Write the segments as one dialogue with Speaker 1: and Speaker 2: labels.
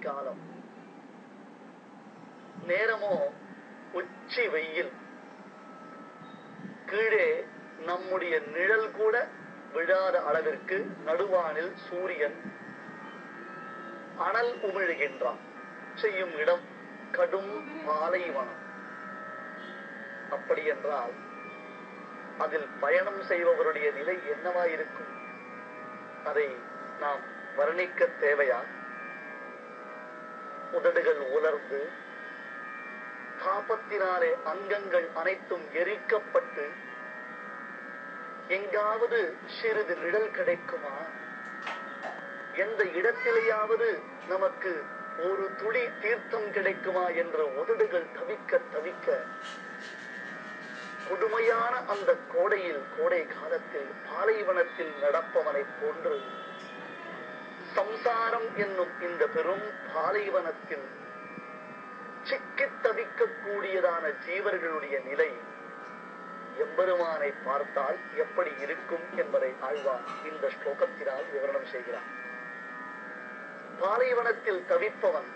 Speaker 1: காலம். நேரமோ உச்சி வெயில். கீழே நம்முடைய நிழல் கூட விழாத அளவிற்கு நடுவானில் சூரியன் அனல் உமிழ்கின்றான். செய்யும் இடம் கடும் பாலைவனம். அப்படி என்றால் அதில் பயணம் செய்பவருடைய நிலை என்னவாயிருக்கும்? அதை நாம் வர்ணிக்க தேவையா? உதடுகள் உலர்ந்து தாபத்தினாலே அங்கங்கள் அனைத்தும் எரிக்கப்பட்டு எங்காவது சிறிது நிழல் கிடைக்குமா? எந்த இடத்திலேயாவது நமக்கு ஒரு துளி தீர்த்தம் கிடைக்குமா என்ற உதடுகள் தவிக்க தவிக்க கொடுமையான அந்த கோடையில், கோடை காலத்தில் பாலைவனத்தில் நடப்பவனை போன்று சம்சாரம் என்னும் இந்த பெரும் பாலைவனத்தில் சிக்கித் தவிக்கக்கூடியதான ஜீவர்களுடைய நிலை எம்பெருமானை பார்த்தால் எப்படி இருக்கும் என்பதை ஆழ்வார் இந்த ஸ்லோகத்தினால் விவரணம் செய்கிறார். பாலைவனத்தில் தவிப்பவன்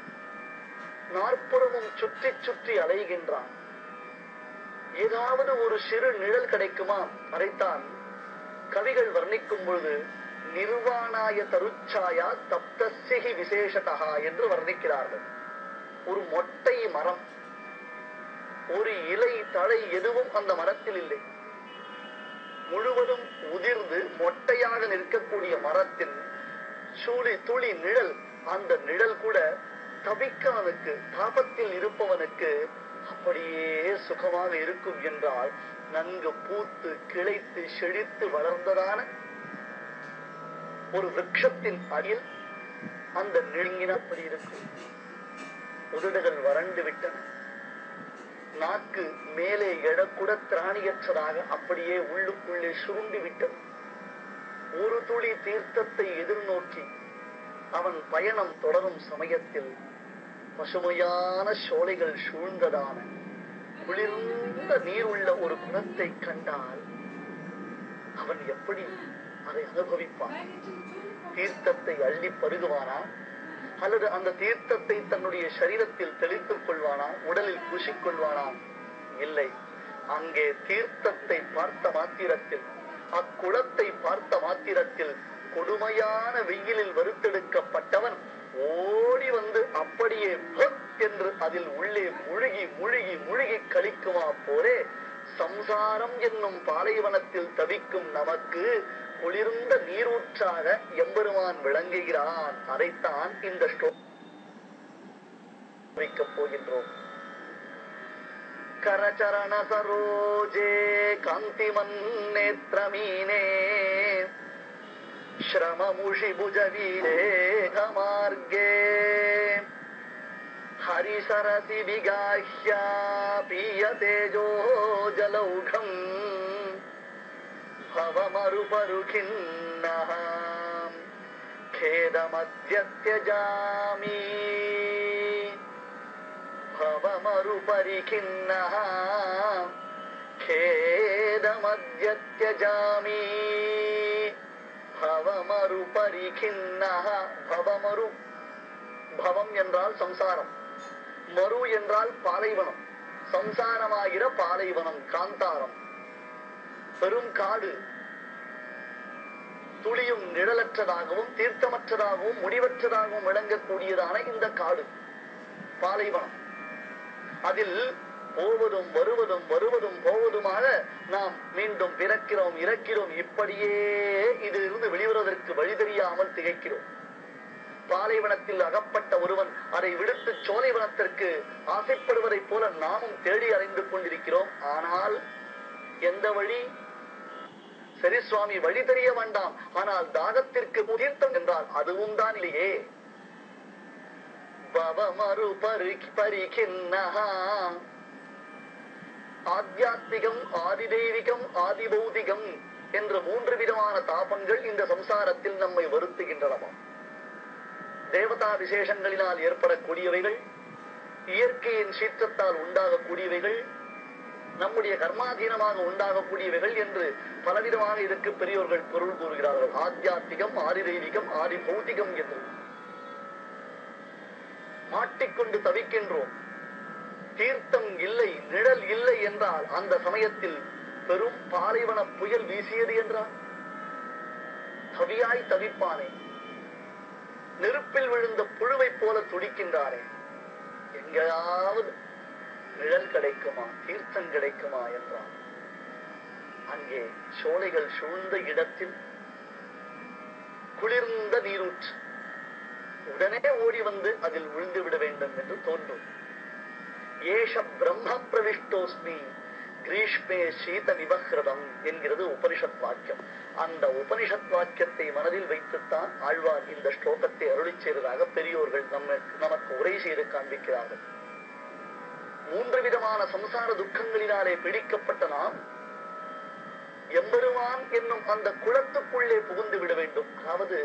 Speaker 1: நாற்புறமும் சுற்றி சுற்றி அலைகின்றான். ஏதாவது ஒரு சிறு நிழல் கிடைக்குமா? அதைத்தான் கவிகள் வர்ணிக்கும் பொழுது நிர்வாணாய தருச்சாயா தப்தஸ்யஹி விசேஷதா என்று வர்ணிக்கிறார்கள். ஒரு மொட்டை மரம், ஒரு இலை தழை எதுவும் அந்த மரத்தில் இல்லை. முழுவதும் உதிர்ந்து மொட்டையாக நிற்கக்கூடிய மரத்தின் துளி நிழல், அந்த நிழல் கூட தவிக்கவனுக்கு, தாபத்தில் இருப்பவனுக்கு அப்படியே சுகமாக இருக்கும் என்றால், நன்கு பூத்து கிளைத்து செழித்து வளர்ந்ததான ஒரு விருட்சத்தின் அடியில் அந்த நெருங்கின அப்படி இருக்கும். உதடுகள் வறண்டு விட்டன. நாக்கு மேலே எழக்கூட திராணியற்றதாக அப்படியே உள்ளுக்குள்ளே சுருண்டு விட்டது. ஒரு துளி தீர்த்தத்தை எதிர்நோக்கி அவன் பயணம் தொடரும் சமயத்தில் பசுமையான சோலைகள் சூழ்ந்ததான குளிர்ந்த நீர் உள்ள ஒரு குளத்தை கண்டால் அவன் எப்படி அதை அனுபவிப்பான்? தீர்த்தத்தை அள்ளி பருகுவானா? அல்லது அந்த தீர்த்தத்தை தன்னுடைய சரீரத்தில் தெளித்துக் கொள்வானா? உடலில் பூசிக்கொள்வானா? இல்லை. அங்கே தீர்த்தத்தை பார்த்த மாத்திரத்தில், அக்குளத்தை பார்த்த மாத்திரத்தில் கொடுமையான வெயிலில் வறுத்தெடுக்கப்பட்டவன் ஓடி வந்து அப்படியே என்று அதில் உள்ளே முழுகி முழுகி முழுகி கழிக்குமா போலே சம்சாரம் என்னும் பாலைவனத்தில் தவிக்கும் நமக்கு குளிர்ந்த நீரூற்றாக எம்பெருமான் விளங்குகிறான். அதைத்தான் இந்த வைக்கப் போகின்றோம். கரச்சரண சரோஜே காந்திமன் நேத்ரமீனே ஸ்ரமமுஷி புஜவீரேகமார்கே ஹரிசரசி விகாஹ்யா பீயதேஜோ ஜலௌகம் பவமருபருகின்னஹ கேதமத்யத்யஜாமி பவமருபரிகின்னஹ கேதமத்யத்யஜாமி பவமருபரிகின்னஹ. பவமரு, பவம் என்றால் சம்சாரம், மரு என்றால் பாலைவனம். சம்சாரமாகிற பாலைவனம், காந்தாரம், பெரும் காடு, துளியும் நிழலற்றதாகவும் தீர்த்தமற்றதாகவும் முடிவற்றதாகவும் விளங்கக்கூடியதான இந்த காடு பாலைவனம். அதில் போவதும் வருவதும் வருவதும் போவதுமாக நாம் மீண்டும் பிறக்கிறோம், இறக்கிறோம். இப்படியே இதிலிருந்து வெளிவருவதற்கு வழி தெரியாமல் திகைக்கிறோம். பாலைவனத்தில் அகப்பட்ட ஒருவன் அதை விடுத்து சோலைவனத்திற்கு ஆசைப்படுவதைப் போல நாமும் தேடி அலைந்து கொண்டிருக்கிறோம். ஆனால் எந்த வழி? சரி சுவாமி, வழி தெரிய வேண்டாம், ஆனால் தாகத்திற்கு தீர்த்தம் என்றால் அதுவும் தான் இல்லையே. பவமரு பரிகின்னஹா. ஆத்தியாத்மிகம், ஆதிதெய்வீகம், ஆதிபௌதிகம் என்ற 3 விதமான தாபங்கள் இந்த சம்சாரத்தில் நம்மை வருத்துகின்றனவா? தேவதா விசேஷங்களினால் ஏற்படக்கூடியவைகள், இயற்கையின் சீற்றத்தால் உண்டாகக்கூடியவைகள், நம்முடைய கர்மாதீனமாக உண்டாகக்கூடியவைகள் என்று பலவிதமாக இதற்கு பெரியோர்கள் பொருள் கூறுகிறார்கள். ஆத்தியாத்மிகம், ஆதிதெய்வீகம், ஆதிபௌதிகம் என்று மாட்டிக்கொண்டு தவிக்கின்றோம். தீர்த்தம் இல்லை, நிழல் இல்லை என்றால் அந்த சமயத்தில் பெரும் பாலைவன புயல் வீசியது என்றால் தவியாய் தவிப்பானே, நெருப்பில் விழுந்த புழுவை போல துடிக்கின்றாரே, எங்கேயாவது நிழல் கிடைக்குமா, தீர்த்தம் கிடைக்குமா என்றால் அங்கே சோலைகள் சூழ்ந்த இடத்தில் குளிர்ந்த நீரூற்று, உடனே ஓடி வந்து அதில் விழுந்து விட வேண்டும் என்று தோன்றும். ஏஷ பிரம்ம பிரவிஷ்டோஸ்மி கிரீஷ்மே சீத விவஹ்ரதம் என்கிறது உபனிஷத் வாக்கியம். அந்த உபனிஷத் வாக்கியத்தை மனதில் வைத்துத்தான் ஆழ்வார் இந்த ஸ்லோகத்தை அருளி செய்ததாக பெரியோர்கள் நமக்கு உரை செய்து காண்பிக்கிறார்கள். 3 விதமான சம்சார துக்கங்களினாலே பிடிக்கப்பட்ட நாம் எம்பெருமான் என்னும் அந்த குளத்துக்குள்ளே புகுந்து விட வேண்டும். அதாவது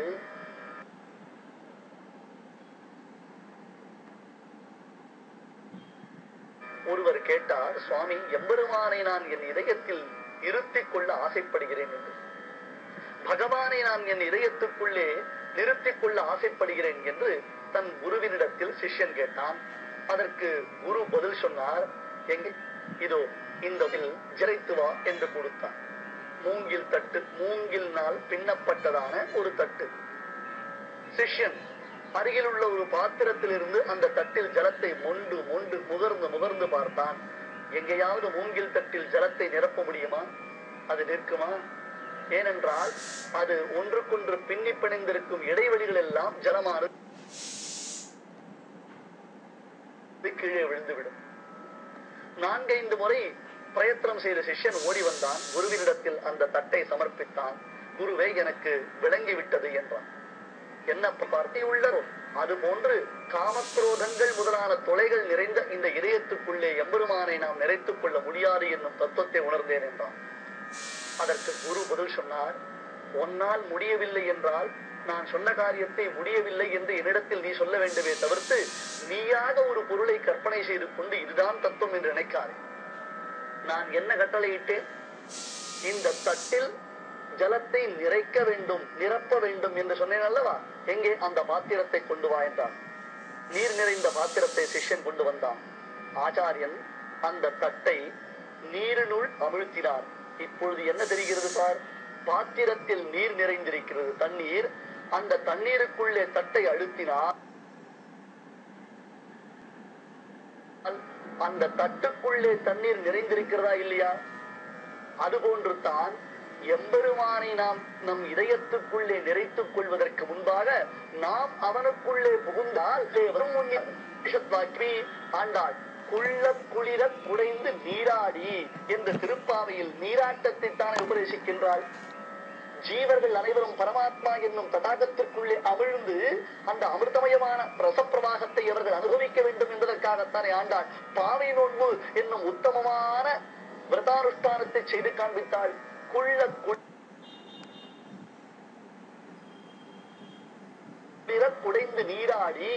Speaker 1: ஒருவர் கேட்டார், சுவாமி, எம்பெருமானை நான் என் இதயத்தில் இருத்திக் கொள்ள ஆசைப்படுகிறேன் என்று, பகவானை நான் என் இதயத்துக்குள்ளே நிறுத்திக் கொள்ள ஆசைப்படுகிறேன் என்று தன் குருவினிடத்தில் சிஷ்யன் கேட்டான். அதற்கு குரு பதில் சொன்னார், எங்கே இதோ இந்த ஜரைத்து வா என்று கொடுத்தார். மூங்கில் தட்டு, மூங்கில்னால் பின்னப்பட்டதான ஒரு தட்டு. சிஷ்யன் அருகில் உள்ள ஒரு பாத்திரத்தில் இருந்து அந்த தட்டில் ஜலத்தை மொண்டு மொண்டு முகர்ந்து பார்த்தான். எங்கேயாவது மூங்கில் தட்டில் ஜலத்தை நிரப்ப முடியுமா? அது நிற்குமா? ஏனென்றால் அது ஒன்றுக்கொன்று பின்னி பிணைந்திருக்கும் இடைவெளிகள் எல்லாம் ஜலமானது கீழே விழுந்துவிடும். 4-5 முறை பிரயத்தனம் செய்த சிஷ்யன் ஓடி வந்தான். குருவினிடத்தில் அந்த தட்டை சமர்ப்பித்தான். குருவே, எனக்கு விளங்கிவிட்டது என்றான். என்ன பார்த்தி உள்ளரோ அது போன்று காமக்ரோதங்கள் முதலான தொலைகள் நிறைந்த இந்த இதயத்துக்குள்ளே எம்பெருமானை நாம் நிறைத்துக் கொள்ள முடியாது என்னும் தத்துவத்தை உணர்ந்தேன் என்றான். அதற்கு குரு பதில் சொன்னார், உன்னால் முடியவில்லை என்றால் நான் சொன்ன காரியத்தை முடியவில்லை என்று என்னிடத்தில் நீ சொல்ல வேண்டுமே தவிர்த்து நீயாக ஒரு பொருளை கற்பனை செய்து கொண்டு இதுதான் தத்துவம் என்று நினைக்காதே. நான் என்ன கட்டளையிட்டேன்? இந்த தட்டில் ஜலத்தை நிறைக்க வேண்டும், நிரப்ப வேண்டும் என்று சொன்னேன் அல்லவா? எங்கே? அந்த பாத்திரத்தை கொண்டு வா என்றான். நீர் நிறைந்த பாத்திரத்தை சிஷ்யன் கொண்டு வந்தான். ஆச்சாரியன் அந்த தட்டை நீரினுள் அமிழ்த்தினார். இப்பொழுது என்ன தெரிகிறது பார்? பாத்திரத்தில் நீர் நிறைந்திருக்கிறது, தண்ணீர். அந்த தண்ணீருக்குள்ளே தட்டை அழுத்தினார். அந்த தட்டுக்குள்ளே தண்ணீர் நிறைந்திருக்கிறதா இல்லையா? அதுபோன்று தான் எம்பெருமானை நாம் நம் இதயத்துக்குள்ளே நிறைத்துக் கொள்வதற்கு முன்பாக நாம் அவனுக்குள்ளே புகுந்தால் ஆண்டாள் குள்ள குளிர குடைந்து நீராடி என்ற திருப்பாவையில் நீராட்டத்தை தானே உபதேசிக்கின்றாள். ஜீவர்கள் அனைவரும் பரமாத்மா என்னும் தடாகத்திற்குள்ளே அமிழ்ந்து அந்த அமிர்தமயமான ரசப்பிரவாகத்தை அவர்கள் அனுபவிக்க வேண்டும் என்பதற்காகத்தானே ஆண்டாள் பாவை நோன்பு என்னும் உத்தமமான விரதானுஷ்டானத்தை செய்து காண்பித்தாள். குள்ள குடைந்து நீராடி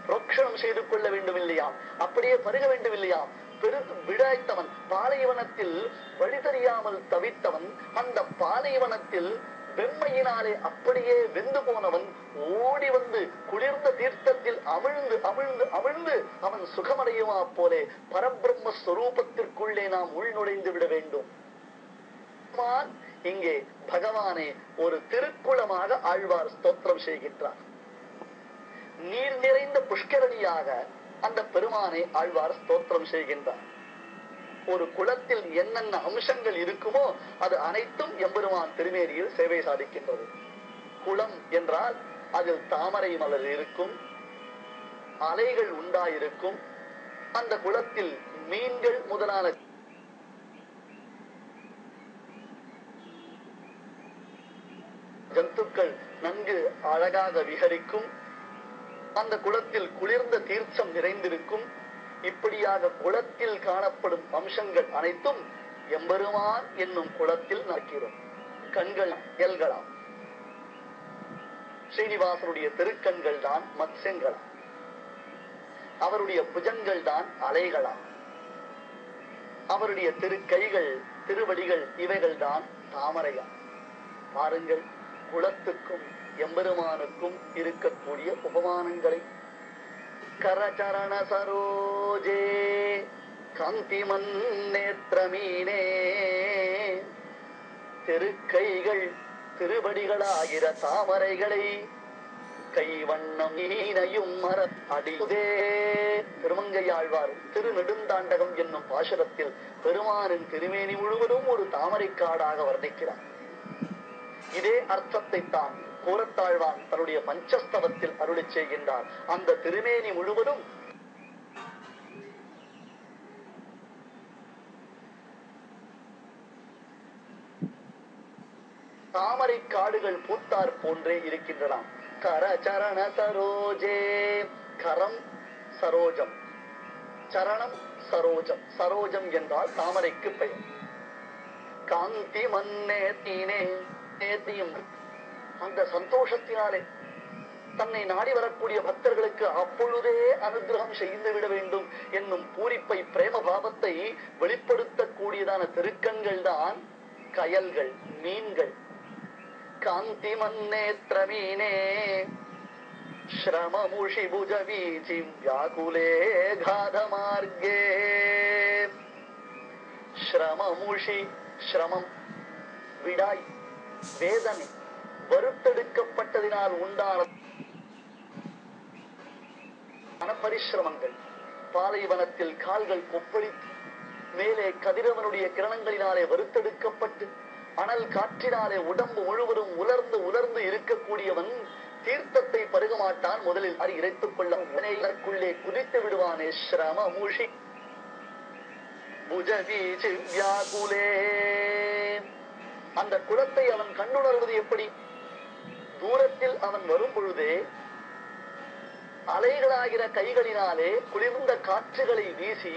Speaker 1: புரோக்ஷணம் செய்து கொள்ள வேண்டும் இல்லையாம், அப்படியே பருக வேண்டும் இல்லையாம். பெருத்து விடாய்த்தவன், பாலைவனத்தில் வழி தெரியாமல் தவித்தவன், அந்த பாலைவனத்தில் வெம்மையினாலே அப்படியே வெந்து போனவன் ஓடி வந்து குளிர்ந்த தீர்த்தத்தில் அமிழ்ந்து அமிழ்ந்து அமிழ்ந்து அவன் சுகமடையுமா போலே பரபிரம்ம ஸ்வரூபத்திற்குள்ளே நாம் உள்நுழைந்து விட வேண்டும். இங்கே பகவானே ஒரு திருக்குளமாக ஆழ்வார் ஸ்தோத்திரம் செய்கின்றார். நீர் நிறைந்த புஷ்கரணியாக அந்த பெருமானை ஆழ்வார் ஸ்தோத்திரம் செய்கின்றார். ஒரு குளத்தில் என்னென்ன அம்சங்கள் இருக்குமோ அது அனைத்தும் எம்பெருமான் திருமேனியில் சேவை சாதிக்கின்றது. குளம் என்றால் அதில் தாமரை மலர் இருக்கும், அலைகள் உண்டாயிருக்கும், அந்த குளத்தில் மீன்கள் முதலான ஜந்துக்கள் நன்கு அழகாக விஹரிக்கும், அந்த குளத்தில் குளிர்ந்த தீர்த்தம் நிறைந்திருக்கும். இப்படியாக குளத்தில் காணப்படும் அம்சங்கள் அனைத்தும் எம்பெருமான் என்னும் குளத்தில் நடக்கிறோம். கண்கள் எல்களாம், ஸ்ரீனிவாசனுடைய திருக்கண்கள் தான் மத்ஸ்யங்களாம், அவருடைய புஜங்கள் தான் அலைகளாம், அவருடைய திருக்கைகள் திருவடிகள் இவைகள் தான் தாமரையா. பாருங்கள், குளத்துக்கும் எம்பெருமானுக்கும் இருக்கக்கூடிய உபமானங்களை கரச்சரண சரோஜே காந்திமன் நேத்திரமீனே. திருக்கைகள் திருவடிகளாகிற தாமரைகளை கைவண்ணம் ஈனையும் மர அடிதே. திருமங்கையாழ்வார் திருநெடுந்தாண்டகம் என்னும் பாசுரத்தில் பெருமானின் திருமேனி முழுவதும் ஒரு தாமரைக்காடாக வர்ணிக்கிறார். இதே அர்த்தத்தை தான் கூரத்தாழ்வான் தன்னுடைய பஞ்சஸ்தவத்தில் அருளிச் செய்கின்றார். அந்த திருமேனி முழுவதும் தாமரை காடுகள் பூத்தார் போன்றே இருக்கின்றன. கரச்சரண சரோஜே, கரம் சரோஜம், சரணம் சரோஜம். சரோஜம் என்றால் தாமரைக்கு பெயர். காந்தி மன்னே தீனே, நேத்தியும் அந்த சந்தோஷத்தினாலே தன்னை நாடி வரக்கூடிய பக்தர்களுக்கு அப்பொழுதே அனுகிரகம் செய்து விட வேண்டும் என்னும் பூரிப்பை, பிரேம பாவத்தை வெளிப்படுத்தக்கூடியதான திருக்கண்கள் தான் கயல்கள், மீன்கள். காந்தி மன்னேத்ரமீனே ஸ்ரமமுஷி புஜவீச்சி வியாகுலே காதமார்கே. ஸ்ரமமுஷி, ஸ்ரமம் விடாய், வேதனை, வருத்தெடுக்கப்பட்டதினால் உண்டான பரிசிரமங்கள். பாலைவனத்தில் கால்கள் கொப்பளித்து மேலே கதிரவனுடைய கிரணங்களினாலே வருத்தெடுக்கப்பட்டு அனல் காற்றினாலே உடம்பு முழுவதும் உலர்ந்து உலர்ந்து இருக்கக்கூடியவன் தீர்த்தத்தை பருக மாட்டான். முதலில் அதை இறைத்துக் கொள்ள இதற்குள்ளே குதித்து விடுவானே. ஸ்ரமமுஷி புஜவீச்சி வியாகுலே. அந்த குலத்தை அவன் கண்டுணர்வது எப்படி? தூரத்தில் அவன் வரும் பொழுதே அலைகளாகிற கைகளினாலே குளிர்ந்த காற்றுகளை வீசி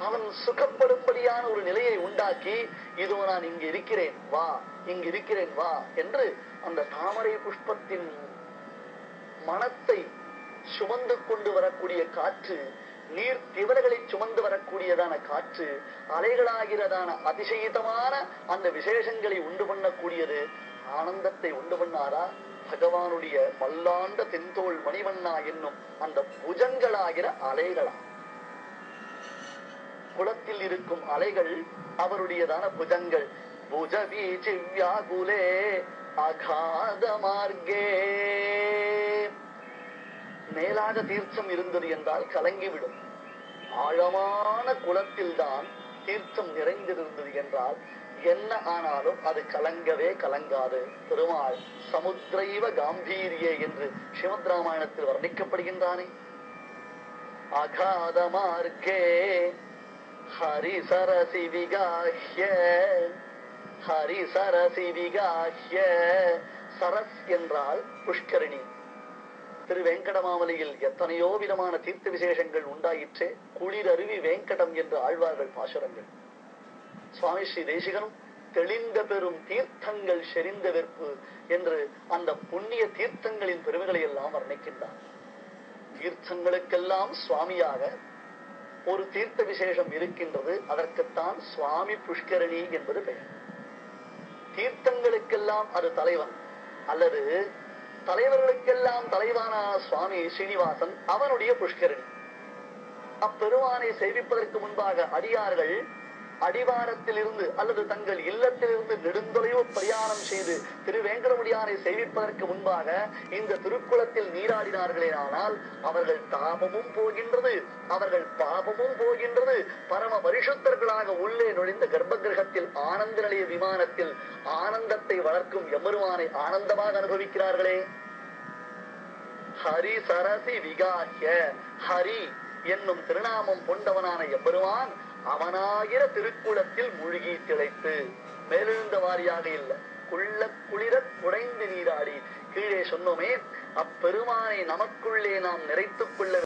Speaker 1: அவன் சுகப்படும்படியான ஒரு நிலையை உண்டாக்கி, இதோ நான் இங்கு இருக்கிறேன் வா, இங்கு இருக்கிறேன் வா என்று அந்த தாமரை புஷ்பத்தின் மனத்தை சுமந்து கொண்டு வரக்கூடிய காற்று, நீர் திவலைகளை சுமந்து வரக்கூடியதான காற்று, அலைகளாகிறதான அதிசயிதமான அந்த விசேஷங்களை உண்டு பண்ணக்கூடியது. ஆனந்தத்தை உண்டு பண்ணாரா பகவானுடைய மல்லாண்ட தென்தோள் மணிவண்ணா என்னும் அந்த புஜங்களாகிற அலைகளா. குளத்தில் இருக்கும் அலைகள் அவருடையதான புஜங்கள். புஜவீச்சி வியாகுலே அகாத மார்கே. மேலாக தீர்த்தம் இருந்தது என்றால் கலங்கிவிடும். ஆழமான குளத்தில் தான் தீர்த்தம் நிறைந்திருந்தது என்றால் என்ன ஆனாலும் அது கலங்கவே கலங்காது. பெருமாள் சமுத்திரைவ காம்பீரியே என்று ஸ்ரீமத் ராமாயணத்தில் வர்ணிக்கப்படுகின்றானே. அகாத மார்கே ஹரி சரசி விகாஹ்ய, ஹரி சரசி விகாஹ்ய. சரஸ் என்றால் புஷ்கரணி. திரு வெங்கடமாமலையில் எத்தனையோ விதமான தீர்த்த விசேஷங்கள் உண்டாயிற்றே. குளிரருவி வேங்கடம் என்று ஆழ்வார்கள் பாசுரங்கள். சுவாமி ஸ்ரீ தேசிகனும் தெளிந்த பெரும் தீர்த்தங்கள் செறிந்த வெற்பு என்று அந்த புண்ணிய தீர்த்தங்களின் பெருமைகளை எல்லாம் வர்ணிக்கின்றார். தீர்த்தங்களுக்கெல்லாம் சுவாமியாக ஒரு தீர்த்த விசேஷம் இருக்கின்றது. அதற்குத்தான் சுவாமி புஷ்கரணி என்பது பெயர். தீர்த்தங்களுக்கெல்லாம் அது தலைவன், அல்லது தலைவர்களுக்கெல்லாம் தலைவனான சுவாமி ஸ்ரீனிவாசன் அவனுடைய புஷ்கரணி. அப்பெருமானை சேவிப்பதற்கு முன்பாக அடியார்கள் அடிவாரத்தில் இருந்து அல்லது தங்கள் இல்லத்திலிருந்து நெடுந்தொலைவு பிரயாணம் செய்து திருவேங்கடமுடியானை சேவிப்பதற்கு முன்பாக இந்த திருக்குளத்தில் நீராடினார்களே, ஆனால் அவர்கள் தாபமும் போகின்றது, அவர்கள் பாபமும் போகின்றது. பரம பரிசுத்தர்களாக உள்ளே நுழைந்த கர்ப்ப கிரகத்தில் ஆனந்த நிலைய விமானத்தில் ஆனந்தத்தை வளர்க்கும் எம்பெருமானை ஆனந்தமாக அனுபவிக்கிறார்களே. ஹரி சரசி விகாஹ்ய. ஹரி என்னும் திருநாமம் கொண்டவனான எம்பெருமான் அவனாகிற திருக்குளத்தில் மூழ்கி திளைத்து, மேலெழுந்த வாரியாக இல்லை, குளிர குடைந்து நீராடி. கீழே சொன்னோமே, அப்பெருமானை நமக்குள்ளே நாம் நிறைத்துக் கொள்ள